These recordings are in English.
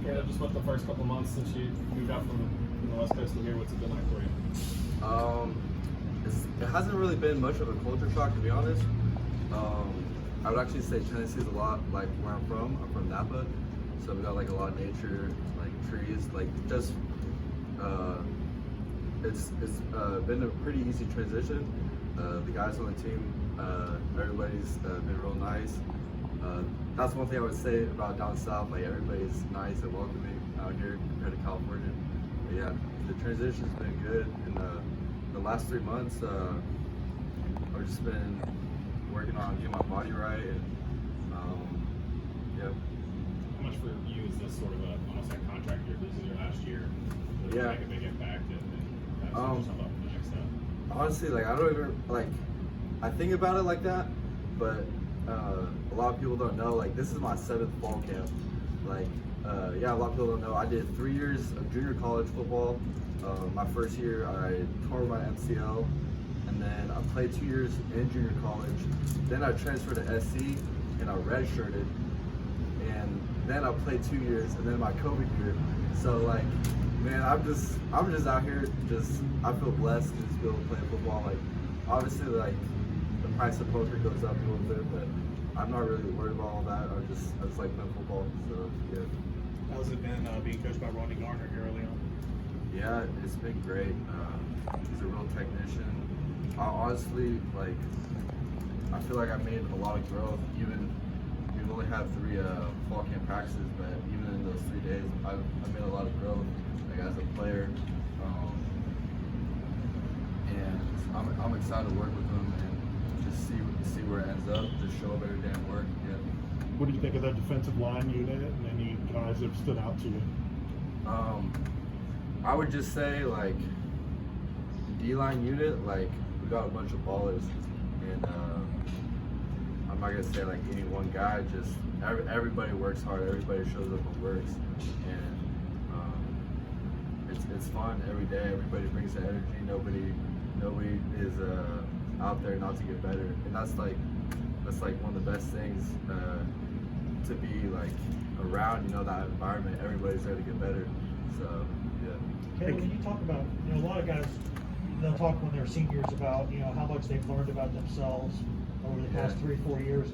Caleb, just what the first couple months since you moved out from the West Coast to here, what's it been like for you? It hasn't really been much of a culture shock, to be honest. I would actually say Tennessee is a lot like where I'm from. I'm from Napa, so we got like a lot of nature, like trees, like just it's been a pretty easy transition. The guys on the team, everybody's been real nice. That's one thing I would say about down south, like everybody's nice and welcoming out here compared to California. But yeah, the transition's been good. In the last 3 months, I've just been working on getting my body right, and yeah. How much for you is this sort of almost like contract year? This is your last year. Does it make a big impact and that's yourself up for the next step? Honestly, like I don't even like. I think about it like that, but a lot of people don't know. Like this is my 7th fall camp. Like yeah, a lot of people don't know. I did 3 years of junior college football. My first year, I tore my MCL, and then I played 2 years in junior college. Then I transferred to SC, and I redshirted, and then I played 2 years, and then my COVID year. So like, man, I'm just out here. I feel blessed to just be able to play football. Like, obviously, like the price of poker goes up a little bit, but I'm not really worried about all that. I just like playing football. So yeah. How's it been being coached by Ronnie Garner here early on? Yeah, it's been great. He's a real technician. I honestly, like, I feel like I made a lot of growth. Even we've only had 3 fall camp practices, but even in those 3 days, I made a lot of growth, like as a player. And I'm excited to work with him and just see where it ends up. Just show up every day and work. Yeah. What do you think of that defensive line unit and any guys that have stood out to you? I would just say, like, the D-line unit, like, we got a bunch of ballers, and I'm not gonna say like any one guy. Just everybody works hard. Everybody shows up and works, and it's fun every day. Everybody brings the energy. Nobody is out there not to get better, and that's like one of the best things to be like around. You know, that environment. Everybody's there to get better. So yeah. Caleb, when you talk about, a lot of guys, they'll talk when they're seniors about, how much they've learned about themselves over the past 3-4 years.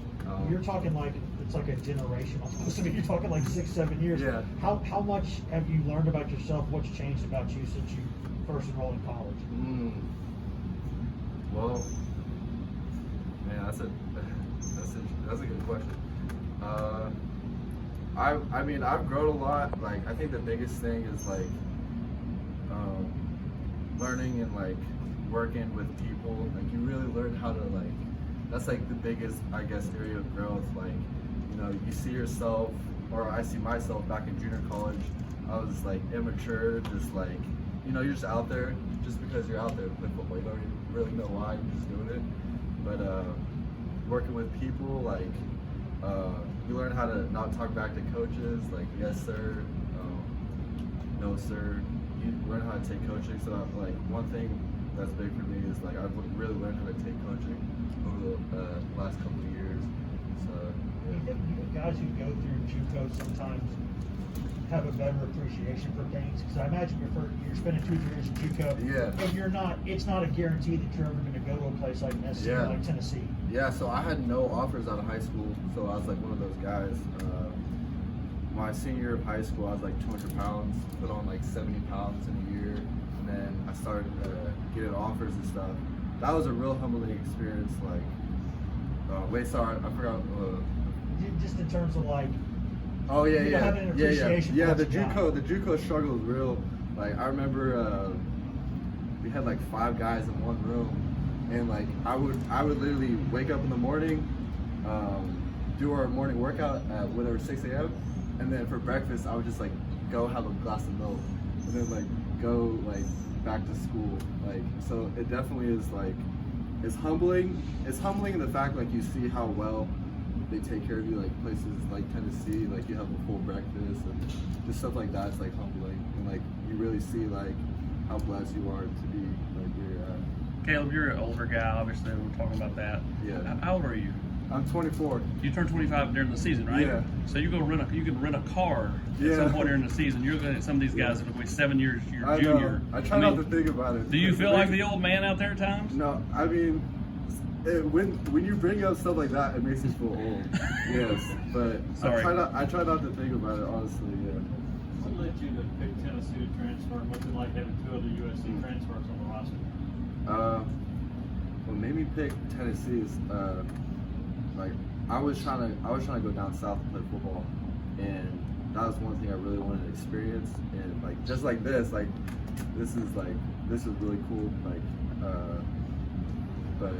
You're talking like, it's like a generation almost. I mean, you're talking like 6-7 years. Yeah. How much have you learned about yourself? What's changed about you since you first enrolled in college? Well, man, that's a good question. I mean, I've grown a lot. Like, I think the biggest thing is like learning and like working with people. Like, you really learn how to like. That's like the biggest, I guess, area of growth. Like, you see yourself, or I see myself back in junior college. I was like immature, just like, you're just out there just because you're out there to play football. You don't even really know why, you're just doing it. But working with people, like, you learn how to not talk back to coaches, like, yes sir, no sir. You learn how to take coaching. So like, one thing that's big for me is like, I've really learned how to take coaching over the last couple of years. So You think guys who go through JUCO sometimes have a better appreciation for things? Because I imagine you're spending 2 years in JUCO, and it's not a guarantee that you're ever going to go to a place like SC or like Tennessee. Yeah, so I had no offers out of high school, so I was like one of those guys. My senior year of high school, I was like 200 pounds, put on like 70 pounds in a year, and then I started getting offers and stuff. That was a real humbling experience. Like, I forgot. Just in terms of like, The having an appreciation for the JUCO struggle is real. Like, I remember we had like 5 guys in one room, and like I would literally wake up in the morning, do our morning workout at whatever 6 a.m. and then for breakfast I would just like go have a glass of milk, and then like go like back to school. Like, so it definitely is like, it's humbling. It's humbling in the fact like you see how well they take care of you, like places like Tennessee, like you have a full breakfast and just stuff like that. It's like humbling, and like you really see like how blessed you are to be like where you're at. Caleb, you're an older guy, obviously we're talking about that. Yeah. How old are you? I'm 24. You turn 25 during the season, right? Yeah. So you can rent a car Yeah. at some point during the season. You're looking at some of these guys that are 7 years your I junior. know. I try not to think about it. Do you feel like the old man out there at times? No, I mean, when you bring up stuff like that, it makes me feel old. Yes, but Sorry. I try not to think about it, honestly. Yeah. What led you to pick Tennessee to transfer? What's it like having 2 other USC transfers on the roster? What made me pick Tennessee is like I was trying to go down south and play football, and that was one thing I really wanted to experience. And like just like this is really cool. Like, but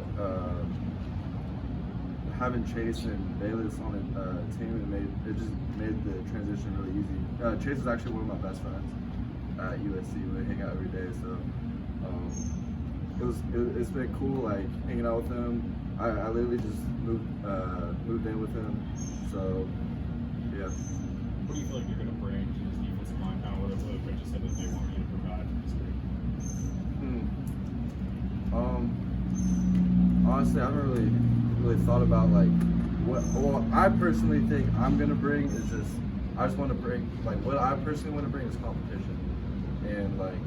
having Chase and Bayless on a team, it just made the transition really easy. Chase is actually one of my best friends at USC. We hang out every day, so it's been cool like hanging out with him. I literally just moved in with him, so yeah. What do you feel like you're going to bring to this defensive line? Kind of what the coaches said that they want you to provide for this group. Honestly, I haven't really thought about like what. Well, I personally think I'm gonna bring is just. I just want to bring like what I personally want to bring is competition, and like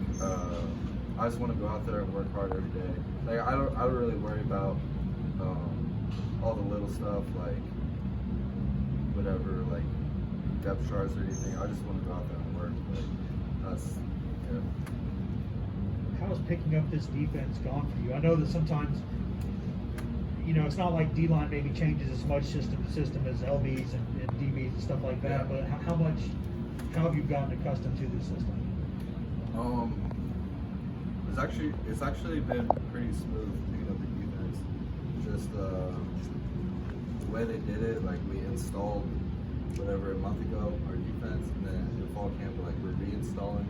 I just want to go out there and work hard every day. Like I don't really worry about all the little stuff like whatever like depth charts or anything. I just want to go out there and work. Like that's yeah. How's picking up this defense gone for you? I know that sometimes, you know, it's not like D-line maybe changes as much system to system as LBs and DBs and stuff like that, but how have you gotten accustomed to this system? It's actually been pretty smooth picking up the defense. Just the way they did it, like we installed whatever a month ago our defense, and then in fall camp like we're reinstalling,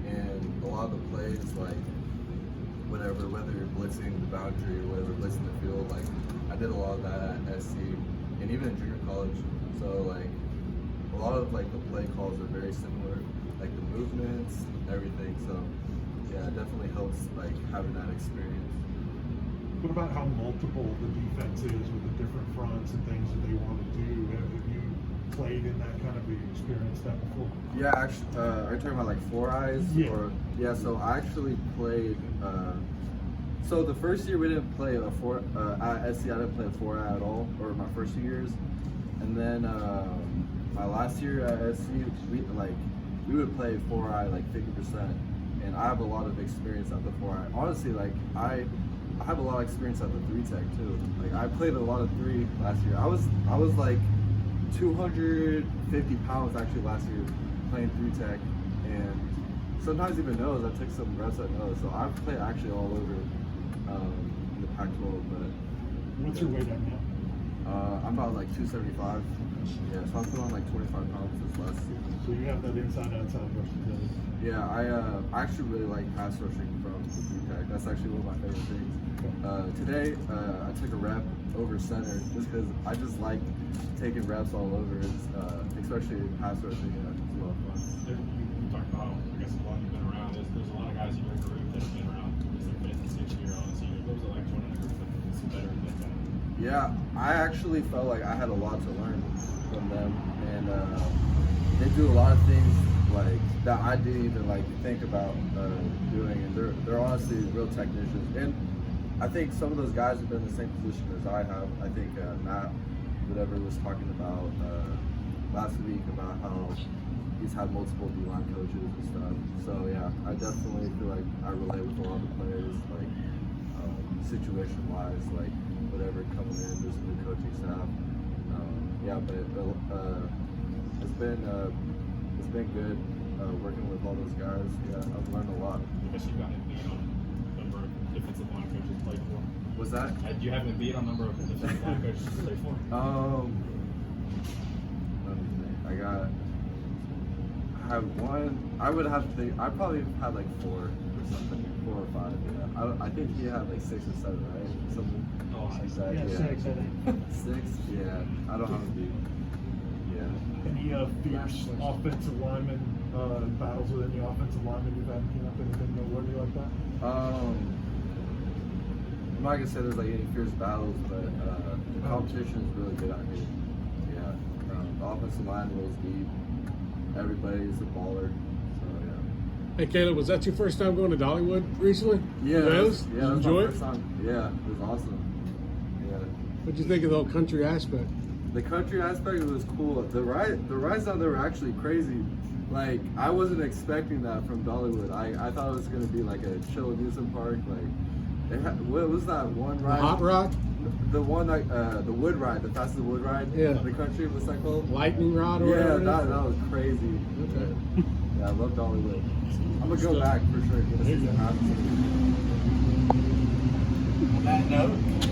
and a lot of the plays like whether you're blitzing the boundary or whether blitzing the field, like I did a lot of that at SC and even in junior college. So like a lot of like the play calls are very similar, like the movements, everything. So yeah, it definitely helps like having that experience. What about how multiple the defense is with the different fronts and things that they want to do? Have you played in that kind of experience that before? Yeah, actually, are you talking about like four eyes? Yeah. Or, yeah, so I actually played. So the first year we didn't play at SC. I didn't play a 4-eye at all, or my first 2 years. And then my last year at SC, we would play 4-eye like 50%. And I have a lot of experience at the 4-eye. Honestly, like I have a lot of experience at the 3-tech too. Like I played a lot of 3 last year. I was like 250 pounds actually last year playing 3-tech, and sometimes even nose. I took some reps at nose, so I've played actually all over in the Pac-12. But What's your weight at now? I'm about like 275. Yeah, so I put on like 25 pounds this last season. So you have that inside-outside versatility. Yeah, I actually really like pass rushing from the 3-tech. That's actually one of my favorite things. Today, I took a rep over center just because I just like taking reps all over, especially pass rushing. Yeah, it's a lot of fun. You talked about, I guess, a lot you've been around. There's a lot of guys in your group that have been around. It's their 5th and 6th year on the senior. What was it like joining a group that's better than that? Yeah, I actually felt like I had a lot to learn from them, and they do a lot of things like that I didn't even like think about doing, and they're honestly real technicians. And I think some of those guys have been in the same position as I have. I think Matt, whatever, was talking about last week about how he's had multiple D-line coaches and stuff. So yeah, I definitely feel like I relate with a lot of the players, like situation-wise, like whatever coming in, there's a new coaching staff. Yeah, but it's been good working with all those guys. Yeah, I've learned a lot. I guess you've gotten a beat on the number of defensive line coaches played for. Was that? Do you have a beat on number of defensive line coaches played for? Let me think. I have one. I would have to think. I probably had like 4 or something, 4 or 5. Yeah. I think he had like 6 or 7, right? Something. Oh, like that. Yeah, 6, I think. 6. Yeah. I don't have a beat. Yeah. Any fierce offensive linemen battles with any offensive linemen you've had in camp? Anything noteworthy like that? not gonna say there's like any fierce battles, but the competition is really good out here. Yeah, the offensive line rolls deep. Everybody's a baller. So yeah. Hey Caleb, was that your first time going to Dollywood recently? Yeah, It was? yeah, Did that you was enjoy my it? first time. Yeah, it was awesome. Yeah. What'd you think of the whole country aspect? The country aspect was cool. The rides out there were actually crazy. Like I wasn't expecting that from Dollywood. I thought it was gonna be like a chill amusement park. Like, what was that one The ride? hot rod? The one like the wood ride, the fastest wood ride. Yeah. The country, what's that called? Lightning rod or Yeah, whatever? it that is? was crazy. Okay. Yeah, I love Dollywood. I'm gonna go Stuff. back for sure. Get a There you season go. pass. On that note,